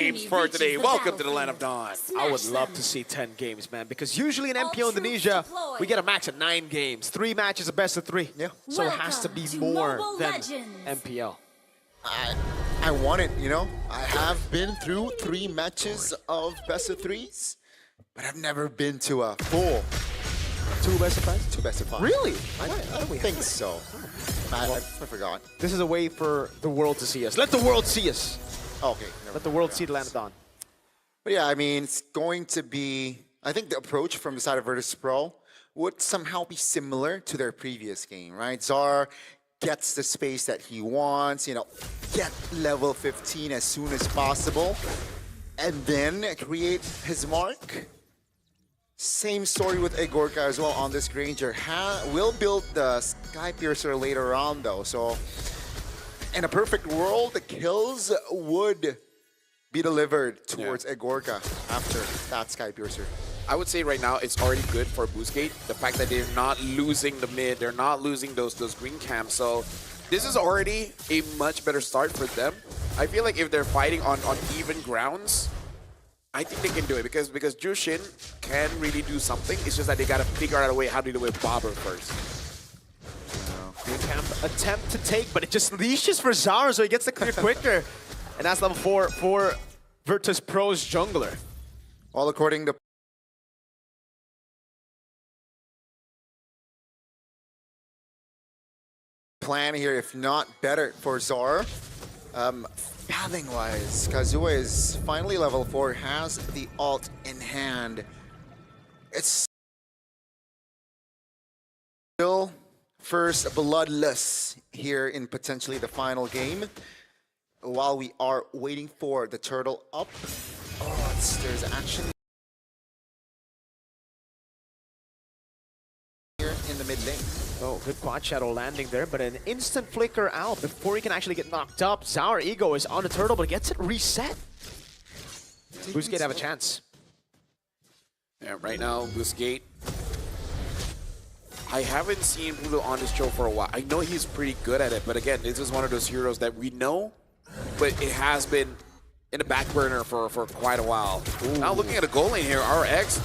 games for today. Welcome to the Land of Dawn. I would love to see 10 games, man, because usually in MPO Indonesia, we get a max of 9 games. 3 matches, a best of 3. Yeah. So it has to be more than MPL. I want it, you know. I have been through 3 matches of best of 3s, but I've never been to a full 2 best of 5? 2 best of 5. Really? I don't think so. I forgot. This is a way for the world to see us. Let the world see us. Okay. Let the world see the Land of Dawn. But yeah, I mean, it's going to be, I think the approach from the side of Virtus Pro would somehow be similar to their previous game, right? Czar gets the space that he wants, you know, get level 15 as soon as possible, and then create his mark. Same story with Egorka as well on this Granger. Will build the Sky Piercer later on though, so in a perfect world, the kills would be delivered towards Egorka after that Sky Piercer. I would say right now it's already good for Boostgate. The fact that they're not losing the mid, they're not losing those green camps. So this is already a much better start for them. I feel like if they're fighting on even grounds, I think they can do it because Jushin can really do something. It's just that they gotta figure out a way how to do it with Bobber first. Green camp attempt to take, but it just leashes for Zara, so he gets the clear quicker. And that's level 4 for Virtus Pro's jungler. All according to plan here, if not better for Zara. Pathing-wise, Kazuya is finally level 4, has the ult in hand. It's still first bloodless here in potentially the final game. While we are waiting for the turtle up, there's action here in the mid lane. Oh, good quad shadow landing there, but an instant flicker out before he can actually get knocked up. Sour Ego is on the turtle, but gets it reset. Boostgate have a chance. Yeah, right now, Boostgate. I haven't seen Pluto on this show for a while. I know he's pretty good at it, but again, this is one of those heroes that we know, but it has been in the back burner for quite a while. Ooh. Now looking at the goal lane here, RX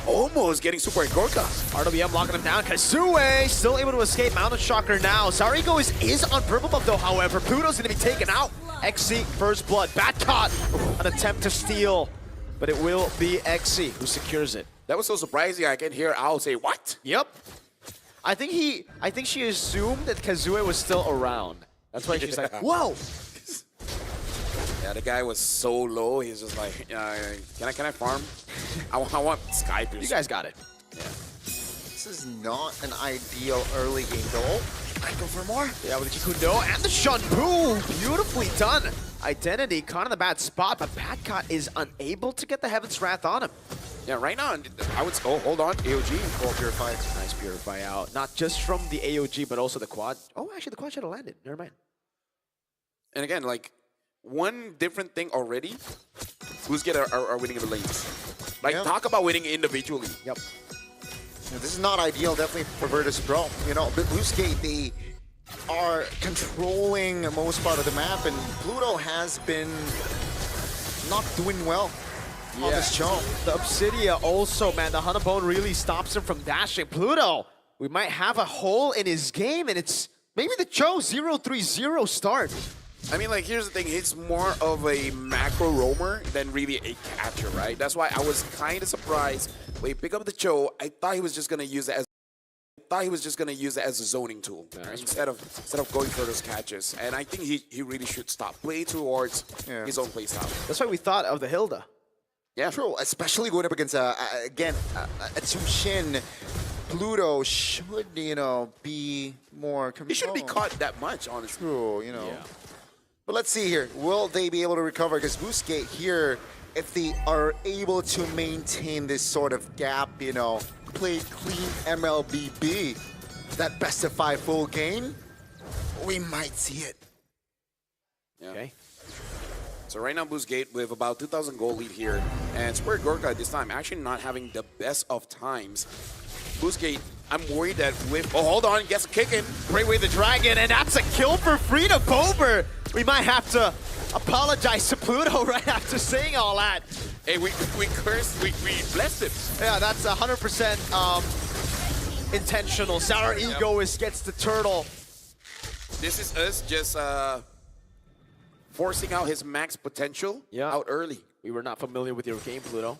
almost getting super Egorka. RWM locking him down. Kazue still able to escape. Mountain Shocker now. Sariko is on purple buff though, however. Pluto's going to be taken out. XC first blood. Bat caught. An attempt to steal, but it will be XC who secures it. That was so surprising. I can hear Owl say, what? Yep. I think she assumed that Kazue was still around. That's why she's like, whoa. Yeah, the guy was so low. He's just like, can I farm? I want Sky Piercer. You guys got it. Yeah. This is not an ideal early game though. I go for more. Yeah, with the Chikundo and the Shunpu. Beautifully done. Identity caught in the bad spot, but Badcott is unable to get the Heaven's Wrath on him. Yeah, right now, I would say, hold on, AOG. Full Purify. Nice Purify out. Not just from the AOG, but also the quad. Oh, actually, the quad should have landed. Never mind. And again, like, one different thing already, Boostgate are winning in the lanes. Like, talk about winning individually. Yep. Yeah, this is not ideal, definitely, for Virtus Pro. You know, but Boostgate, they are controlling most part of the map, and Pluto has been not doing well on this jump. The Obsidia also, man, the Hanabone really stops him from dashing. Pluto, we might have a hole in his game, and it's maybe the Cho 0-3-0 start. I mean, like, here's the thing. He's more of a macro roamer than really a catcher, right? That's why I was kind of surprised when he picked up the Cho. I thought he was just gonna use it as a zoning tool instead of going for those catches. And I think he really should stop play towards his own play style. That's why we thought of the Hilda. Yeah, true. Especially going up against again a Tushin. Pluto should, you know, be more controlled. He shouldn't be caught that much, honestly. True, you know. Yeah. But let's see here. Will they be able to recover? Because Boostgate here, if they are able to maintain this sort of gap, you know, play clean MLBB, that best of 5 full game, we might see it. Yeah. Okay. So right now, Boostgate with about 2,000 gold lead here, and Super Egorka at this time actually not having the best of times. Boostgate, I'm worried that with... Oh, hold on, gets a kick in. Great way the dragon, and that's a kill for free to Bober. We might have to apologize to Pluto right after saying all that. Hey, we cursed, we blessed him. Yeah, that's 100% intentional. Sour Egoist gets the turtle. This is us just forcing out his max potential out early. We were not familiar with your game, Pluto.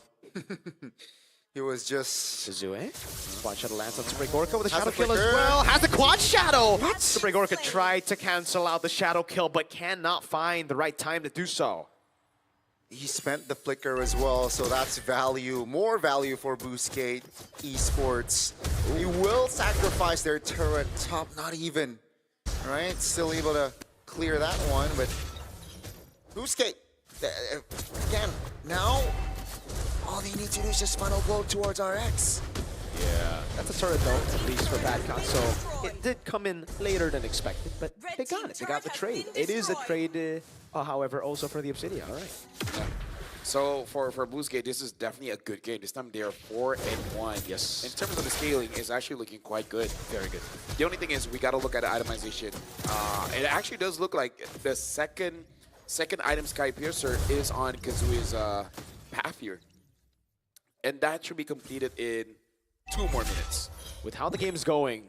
It was just... Kazue. Quad Shadow lands on Super Gorka with a Has Shadow the kill as flicker. well. Has the Quad Shadow! What? Super Gorka tried to cancel out the Shadow kill, but cannot find the right time to do so. He spent the flicker as well, so that's value, more value for Boostgate Esports. He will sacrifice their turret top, not even, right? Still able to clear that one, but Boostgate, again, now all they need to do is just funnel blow towards RX. Yeah, that's a turret though, at least for Badcon. So it did come in later than expected, but they got it. They got the trade. It is a trade, however, also for the Obsidian. All right. Yeah. So for Boostgate, this is definitely a good game. This time they are 4-1. Yes. In terms of the scaling, it's actually looking quite good. Very good. The only thing is we got to look at the itemization. It actually does look like the second item Sky Piercer is on Kazui's path here. And that should be completed in 2 more minutes. With how the game's going,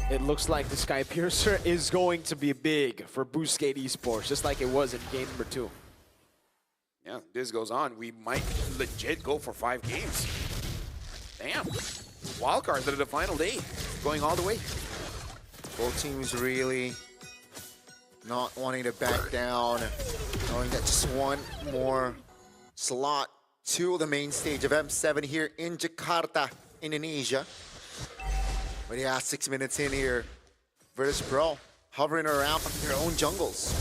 it looks like the Sky Piercer is going to be big for Boostgate Esports, just like it was in game number 2. Yeah, this goes on. We might legit go for 5 games. Damn. Wildcard to the final day, going all the way. Both teams really not wanting to back down, knowing that just one more slot to the main stage of M7 here in Jakarta, Indonesia. But yeah, 6 minutes in here, Virtus Pro hovering around their own jungles.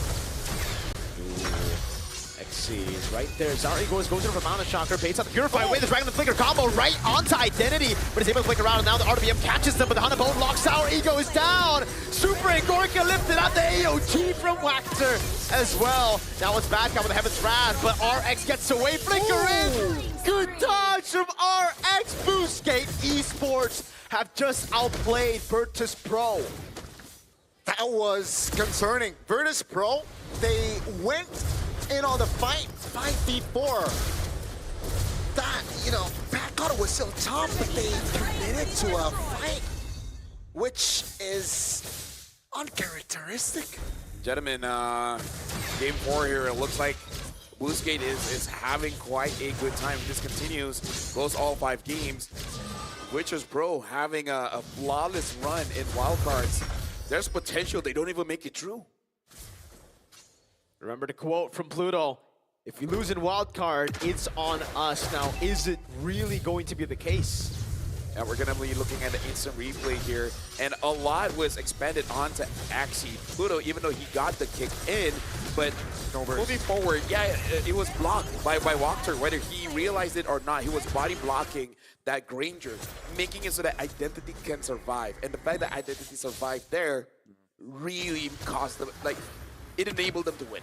XC is right there. Zari goes in for Mana Shocker, baits out the Purify away the Dragon and Flicker combo right onto Identity, but is able to flick around, and now the RBM catches them, but the Hunter Bone locks Sour Ego is down. Super and Gorka lifted out the AOT from Wachter as well. Now it's Badcon with the Heaven's Wrath, but RX gets away, Flicker in. Good dodge from RX. Boostgate Esports have just outplayed Virtus Pro. That was concerning. Virtus Pro, they went in on the fight 5v4. That, you know, Badcon was still top, but they committed to a fight, which is uncharacteristic. Gentlemen, game 4 here, it looks like Boostgate is having quite a good time. If this continues, goes all 5 games. Witchers Pro having a flawless run in wildcards. There's potential they don't even make it through. Remember the quote from Pluto, if you lose in Wildcard, it's on us. Now, is it really going to be the case? And we're going to be looking at the instant replay here. And a lot was expanded onto Axie. Pluto, even though he got the kick in, but moving forward, yeah, it was blocked by Wachter. Whether he realized it or not, he was body blocking that Granger, making it so that Identity can survive. And the fact that Identity survived there really cost them, like, it enabled them to win.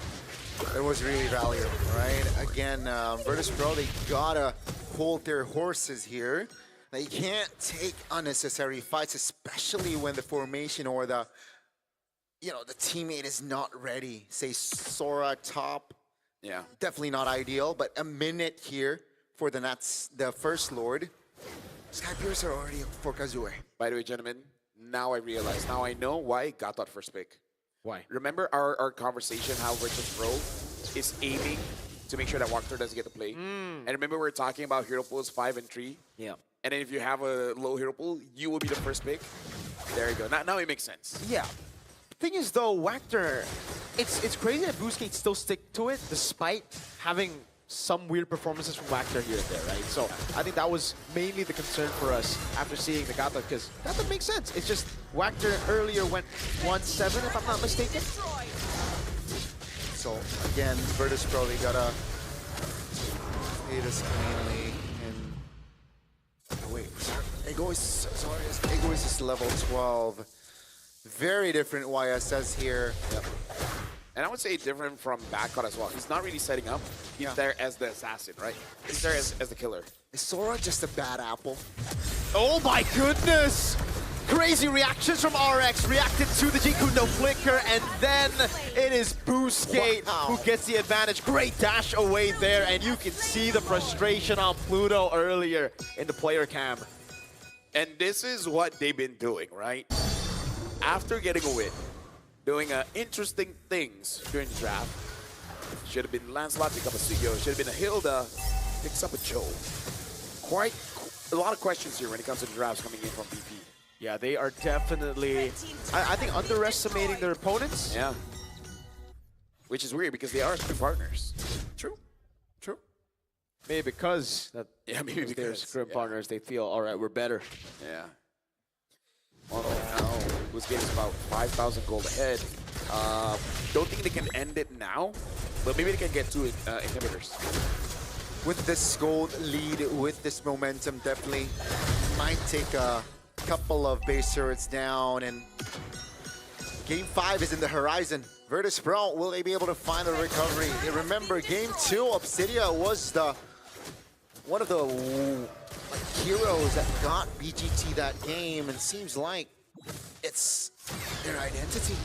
It was really valuable, right? Again, Virtus Pro, they gotta hold their horses here. They can't take unnecessary fights, especially when the formation or the, you know, the teammate is not ready. Say Sora top, Yeah. definitely not ideal, but a minute here for the Nats, the First Lord. Sky Piercer already for Kazue. By the way, gentlemen, now I realize, now I know why I got that first pick. Why? Remember our conversation how Virtus Pro is aiming to make sure that Wachter doesn't get to play? And remember we were talking about hero pools 5 and 3? Yeah. And then if you have a low hero pool, you will be the first pick. There you go. Now it makes sense. Yeah. The thing is, though, Wachter, it's crazy that Boostgate still stick to it despite having some weird performances from Wachter here and there, right? So I think that was mainly the concern for us after seeing the Gata, because that makes sense. It's just Wachter earlier went 1-7, if I'm not mistaken. So again, Virtus Pro, they gotta play this cleanly. And oh, wait, Egoist is level 12. Very different YSS here. Yep. And I would say different from Badcon as well. He's not really setting up. He's there as the assassin, right? He's there as the killer. Is Sora just a bad apple? Oh my goodness! Crazy reactions from RX, reacted to the Jiku no flicker, and then it is Boostgate who gets the advantage. Great dash away there, and you can see the frustration on Pluto earlier in the player cam. And this is what they've been doing, right? After getting a win, doing interesting things during the draft. Should have been Lancelot, pick up a CEO. Should have been a Hilda, picks up a Joe. Quite a lot of questions here when it comes to the drafts coming in from BP. Yeah, they are definitely, I think, underestimating their opponents. Yeah. Which is weird because they are scrim partners. True. True. Maybe because that, Maybe they're because scrim partners, they feel, all right, we're better. Yeah. Well, now Boostgate is about 5,000 gold ahead. Don't think they can end it now, but maybe they can get 2 inhibitors. With this gold lead, with this momentum, definitely might take a couple of base turrets down, and Game 5 is in the horizon. Virtus Pro, will they be able to find a recovery? And remember, Game 2, Obsidia was one of the heroes that got BGT that game, and seems like it's their identity.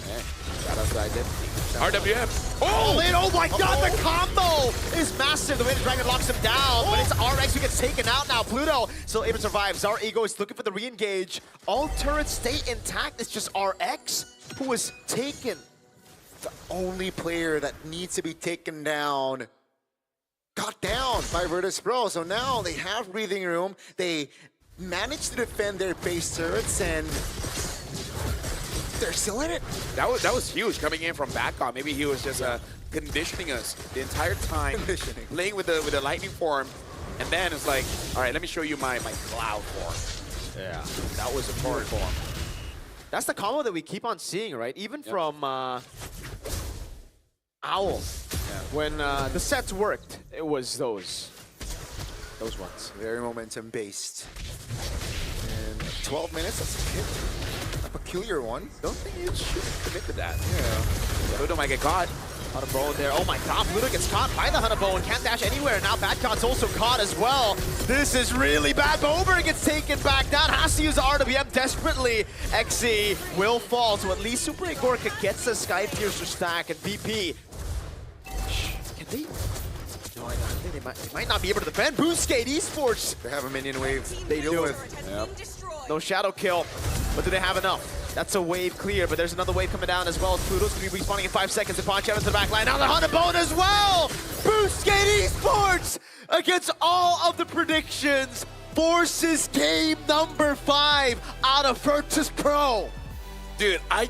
Yeah. Shout out to Identity. RWM. Oh my god, the combo is massive. The way the Dragon locks him down, but it's RX who gets taken out now. Pluto still able to survive. Zar Ego is looking for the re-engage. All turrets stay intact. It's just RX who was taken. The only player that needs to be taken down got down by Virtus Pro. So now they have breathing room. They managed to defend their base turrets, and they're still in it. That was huge coming in from back on. Maybe he was just conditioning us the entire time, playing with the lightning form, and then it's like, all right, let me show you my cloud form. Yeah, that was important for him. That's the combo that we keep on seeing, right? Even from Owl. Yeah. When the sets worked, it was those ones. Very momentum based. And 12 minutes, that's a peculiar one. Don't think you should commit to that. Yeah. Pluto might get caught. Hunter Bowen there. Oh my god, Pluto gets caught by the Hunter Bowen. Can't dash anywhere. Now Badcot's also caught as well. This is really bad. Bober gets taken back down. Has to use the RWM desperately. XE will fall, so at least Super Igorka gets the Sky Piercer stack, and BP. Can they? No, I think they might not be able to defend. Boostgate Esports. They have a minion wave. They deal do. with. Yep. No shadow kill, but do they have enough? That's a wave clear, but there's another wave coming down as well. Pluto's going to be respawning in 5 seconds. And Poncho to the back line. Now the Hunter Bone as well! Boostgate Esports, against all of the predictions, forces game number 5 out of Virtus Pro. Dude, I